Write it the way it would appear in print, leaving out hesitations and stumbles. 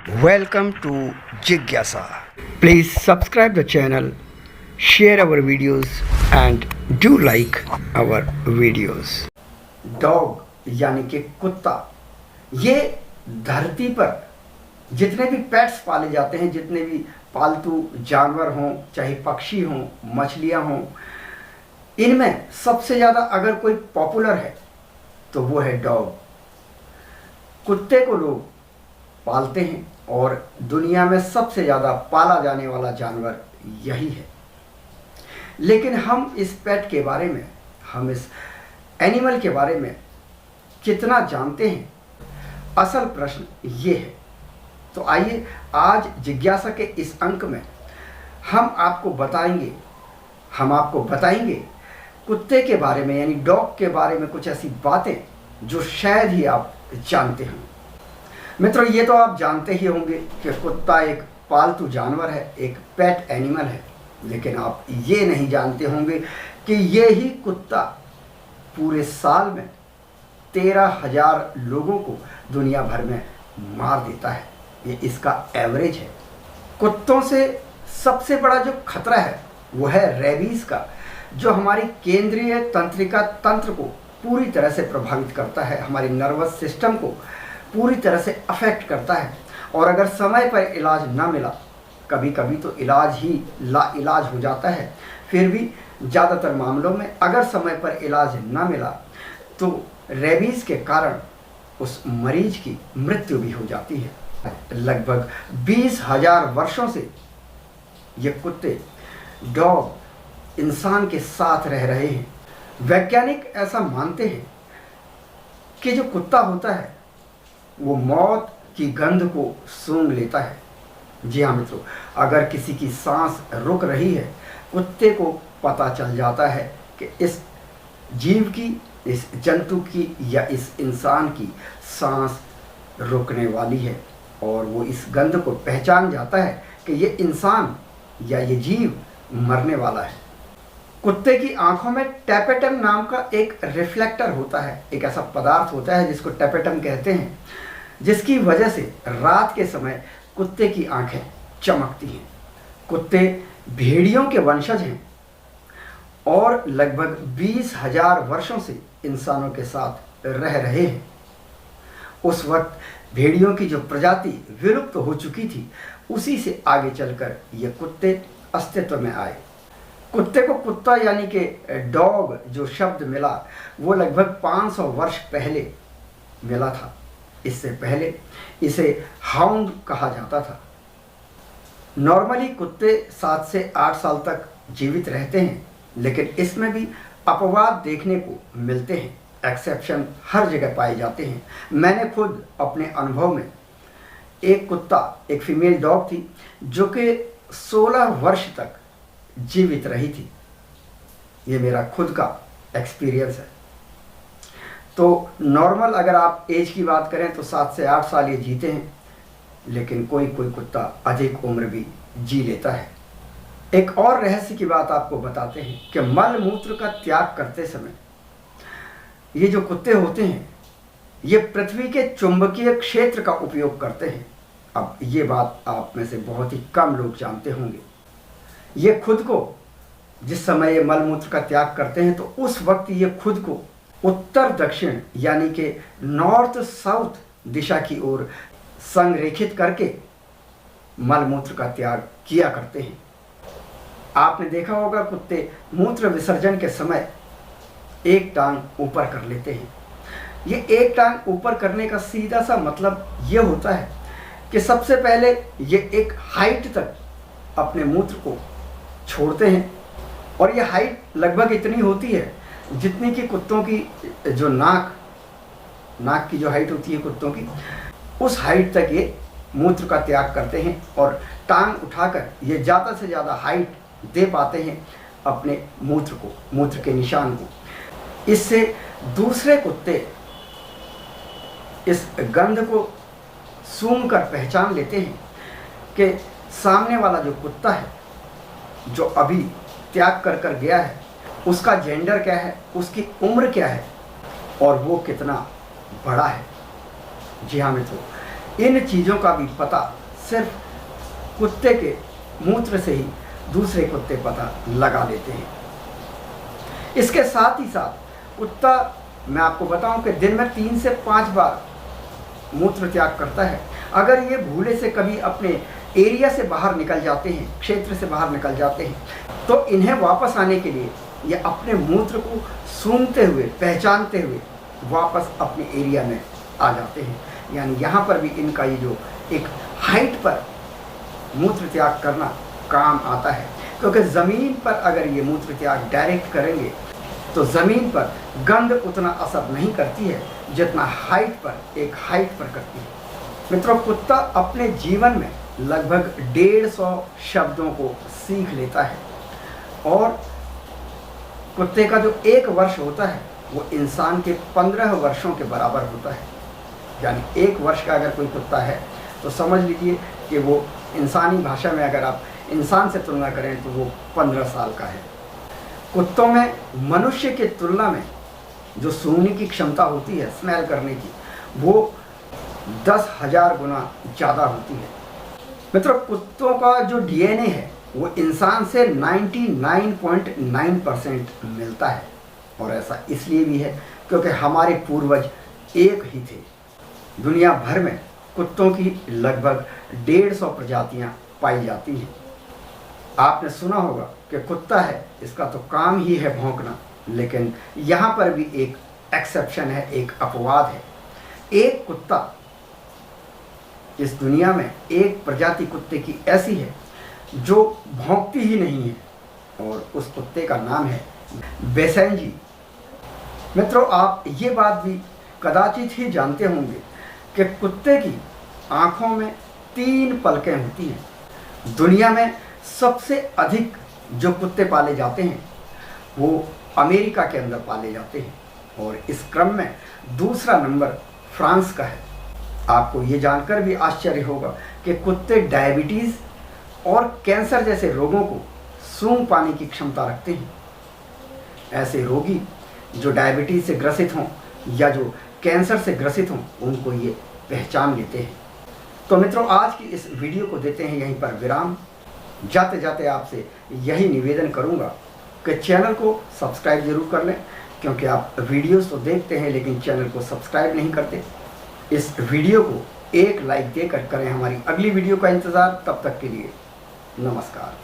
Welcome to Jigyasa. Please subscribe the channel, share our videos and do like our videos. Dog यानी कि कुत्ता, ये धरती पर जितने भी पेट्स पाले जाते हैं, जितने भी पालतू जानवर हों, चाहे पक्षी हों, मछलियां हों, इनमें सबसे ज़्यादा अगर कोई पॉपुलर है तो वो है डॉग। कुत्ते को लोग पालते हैं और दुनिया में सबसे ज़्यादा पाला जाने वाला जानवर यही है। लेकिन हम इस पेट के बारे में, हम इस एनिमल के बारे में कितना जानते हैं, असल प्रश्न ये है। तो आइए आज जिज्ञासा के इस अंक में हम आपको बताएंगे कुत्ते के बारे में, यानी डॉग के बारे में कुछ ऐसी बातें जो शायद ही आप जानते हों। मित्रों, ये तो आप जानते ही होंगे कि कुत्ता एक पालतू जानवर है, एक पेट एनिमल है, लेकिन आप ये नहीं जानते होंगे कि ये ही कुत्ता पूरे साल में 13,000 लोगों को दुनिया भर में मार देता है। ये इसका एवरेज है। कुत्तों से सबसे बड़ा जो खतरा है वो है रेबीज़ का, जो हमारी केंद्रीय तंत्रिका तंत्र को पूरी तरह से प्रभावित करता है, हमारे नर्वस सिस्टम को पूरी तरह से अफेक्ट करता है। और अगर समय पर इलाज ना मिला, कभी कभी तो इलाज ही लाइलाज हो जाता है, फिर भी ज़्यादातर मामलों में अगर समय पर इलाज ना मिला तो रेबीज़ के कारण उस मरीज की मृत्यु भी हो जाती है। लगभग 20,000 वर्षों से ये कुत्ते, डॉग इंसान के साथ रह रहे हैं। वैज्ञानिक ऐसा मानते हैं कि जो कुत्ता होता है वो मौत की गंध को सूंघ लेता है। जी हाँ मित्रों, अगर किसी की सांस रुक रही है, कुत्ते को पता चल जाता है कि इस जीव की, इस जंतु की या इस इंसान की सांस रुकने वाली है, और वो इस गंध को पहचान जाता है कि ये इंसान या ये जीव मरने वाला है। कुत्ते की आंखों में टेपेटम नाम का एक रिफ्लेक्टर होता है, एक ऐसा पदार्थ होता है जिसको टेपेटम कहते हैं, जिसकी वजह से रात के समय कुत्ते की आंखें चमकती हैं। कुत्ते भेड़ियों के वंशज हैं और लगभग 20,000 वर्षों से इंसानों के साथ रह रहे हैं। उस वक्त भेड़ियों की जो प्रजाति विलुप्त हो चुकी थी, उसी से आगे चलकर ये कुत्ते अस्तित्व में आए। कुत्ते को कुत्ता यानी कि डॉग जो शब्द मिला वो लगभग 500 वर्ष पहले मिला था। इससे पहले इसे हाउंड कहा जाता था। नॉर्मली कुत्ते 7 से 8 साल तक जीवित रहते हैं, लेकिन इसमें भी अपवाद देखने को मिलते हैं। एक्सेप्शन हर जगह पाए जाते हैं। मैंने खुद अपने अनुभव में एक कुत्ता, एक फीमेल डॉग थी जो कि 16 वर्ष तक जीवित रही थी। ये मेरा खुद का एक्सपीरियंस है। तो नॉर्मल अगर आप एज की बात करें तो 7 से 8 साल ये जीते हैं, लेकिन कोई कोई कुत्ता अधिक उम्र भी जी लेता है। एक और रहस्य की बात आपको बताते हैं कि मल मूत्र का त्याग करते समय ये जो कुत्ते होते हैं ये पृथ्वी के चुंबकीय क्षेत्र का उपयोग करते हैं। अब ये बात आप में से बहुत ही कम लोग जानते होंगे। ये खुद को, जिस समय ये मल मूत्र का त्याग करते हैं तो उस वक्त ये खुद को उत्तर दक्षिण यानी कि नॉर्थ साउथ दिशा की ओर संरेखित करके मल मूत्र का त्याग किया करते हैं। आपने देखा होगा कुत्ते मूत्र विसर्जन के समय एक टांग ऊपर कर लेते हैं। ये एक टांग ऊपर करने का सीधा सा मतलब ये होता है कि सबसे पहले ये एक हाइट तक अपने मूत्र को छोड़ते हैं, और ये हाइट लगभग इतनी होती है जितनी कि कुत्तों की जो नाक की जो हाइट होती है कुत्तों की, उस हाइट तक ये मूत्र का त्याग करते हैं, और टांग उठाकर ये ज़्यादा से ज़्यादा हाइट दे पाते हैं अपने मूत्र के निशान को। इससे दूसरे कुत्ते इस गंध को सूंघ कर पहचान लेते हैं कि सामने वाला जो कुत्ता है जो अभी त्याग कर गया है, उसका जेंडर क्या है, उसकी उम्र क्या है और वो कितना बड़ा है। जी हाँ मित्रों, इन चीज़ों का भी पता सिर्फ कुत्ते के मूत्र से ही दूसरे कुत्ते पता लगा लेते हैं। इसके साथ ही साथ कुत्ता, मैं आपको बताऊं कि दिन में 3 से 5 बार मूत्र त्याग करता है। अगर ये भूले से कभी अपने एरिया से बाहर निकल जाते हैं, क्षेत्र से बाहर निकल जाते हैं, तो इन्हें वापस आने के लिए ये अपने मूत्र को सूंघते हुए, पहचानते हुए वापस अपने एरिया में आ जाते हैं। यानी यहाँ पर भी इनका ये जो एक हाइट पर मूत्र त्याग करना काम आता है, क्योंकि ज़मीन पर अगर ये मूत्र त्याग डायरेक्ट करेंगे तो ज़मीन पर गंध उतना असर नहीं करती है जितना हाइट पर करती है। मित्रों, कुत्ता अपने जीवन में लगभग 150 शब्दों को सीख लेता है और कुत्ते का जो 1 वर्ष होता है वो इंसान के 15 वर्षों के बराबर होता है। यानी 1 वर्ष का अगर कोई कुत्ता है तो समझ लीजिए कि वो इंसानी भाषा में अगर आप इंसान से तुलना करें तो वो 15 साल का है। कुत्तों में मनुष्य की तुलना में जो सूंघने की क्षमता होती है, स्मेल करने की, वो 10,000 गुना ज़्यादा होती है। मित्रों, कुत्तों का जो डीएनए है वो इंसान से 99.9% मिलता है, और ऐसा इसलिए भी है क्योंकि हमारे पूर्वज एक ही थे। दुनिया भर में कुत्तों की लगभग 150 प्रजातियां पाई जाती हैं। आपने सुना होगा कि कुत्ता है, इसका तो काम ही है भौंकना, लेकिन यहाँ पर भी एक एक्सेप्शन है, एक अपवाद है। एक कुत्ता, इस दुनिया में एक प्रजाति कुत्ते की ऐसी है जो भौंकती ही नहीं है, और उस कुत्ते का नाम है बेसेंजी। मित्रों, आप ये बात भी कदाचित ही जानते होंगे कि कुत्ते की आँखों में 3 पलकें होती हैं। दुनिया में सबसे अधिक जो कुत्ते पाले जाते हैं वो अमेरिका के अंदर पाले जाते हैं, और इस क्रम में दूसरा नंबर फ्रांस का है। आपको ये जानकर भी आश्चर्य होगा कि कुत्ते डायबिटीज़ और कैंसर जैसे रोगों को सूंघ पाने की क्षमता रखते हैं। ऐसे रोगी जो डायबिटीज़ से ग्रसित हों या जो कैंसर से ग्रसित हों, उनको ये पहचान लेते हैं। तो मित्रों, आज की इस वीडियो को देते हैं यहीं पर विराम। जाते जाते आपसे यही निवेदन करूंगा कि चैनल को सब्सक्राइब जरूर कर लें, क्योंकि आप वीडियोस तो देखते हैं लेकिन चैनल को सब्सक्राइब नहीं करते। इस वीडियो को एक लाइक देकर करें हमारी अगली वीडियो का इंतज़ार। तब तक के लिए नमस्कार।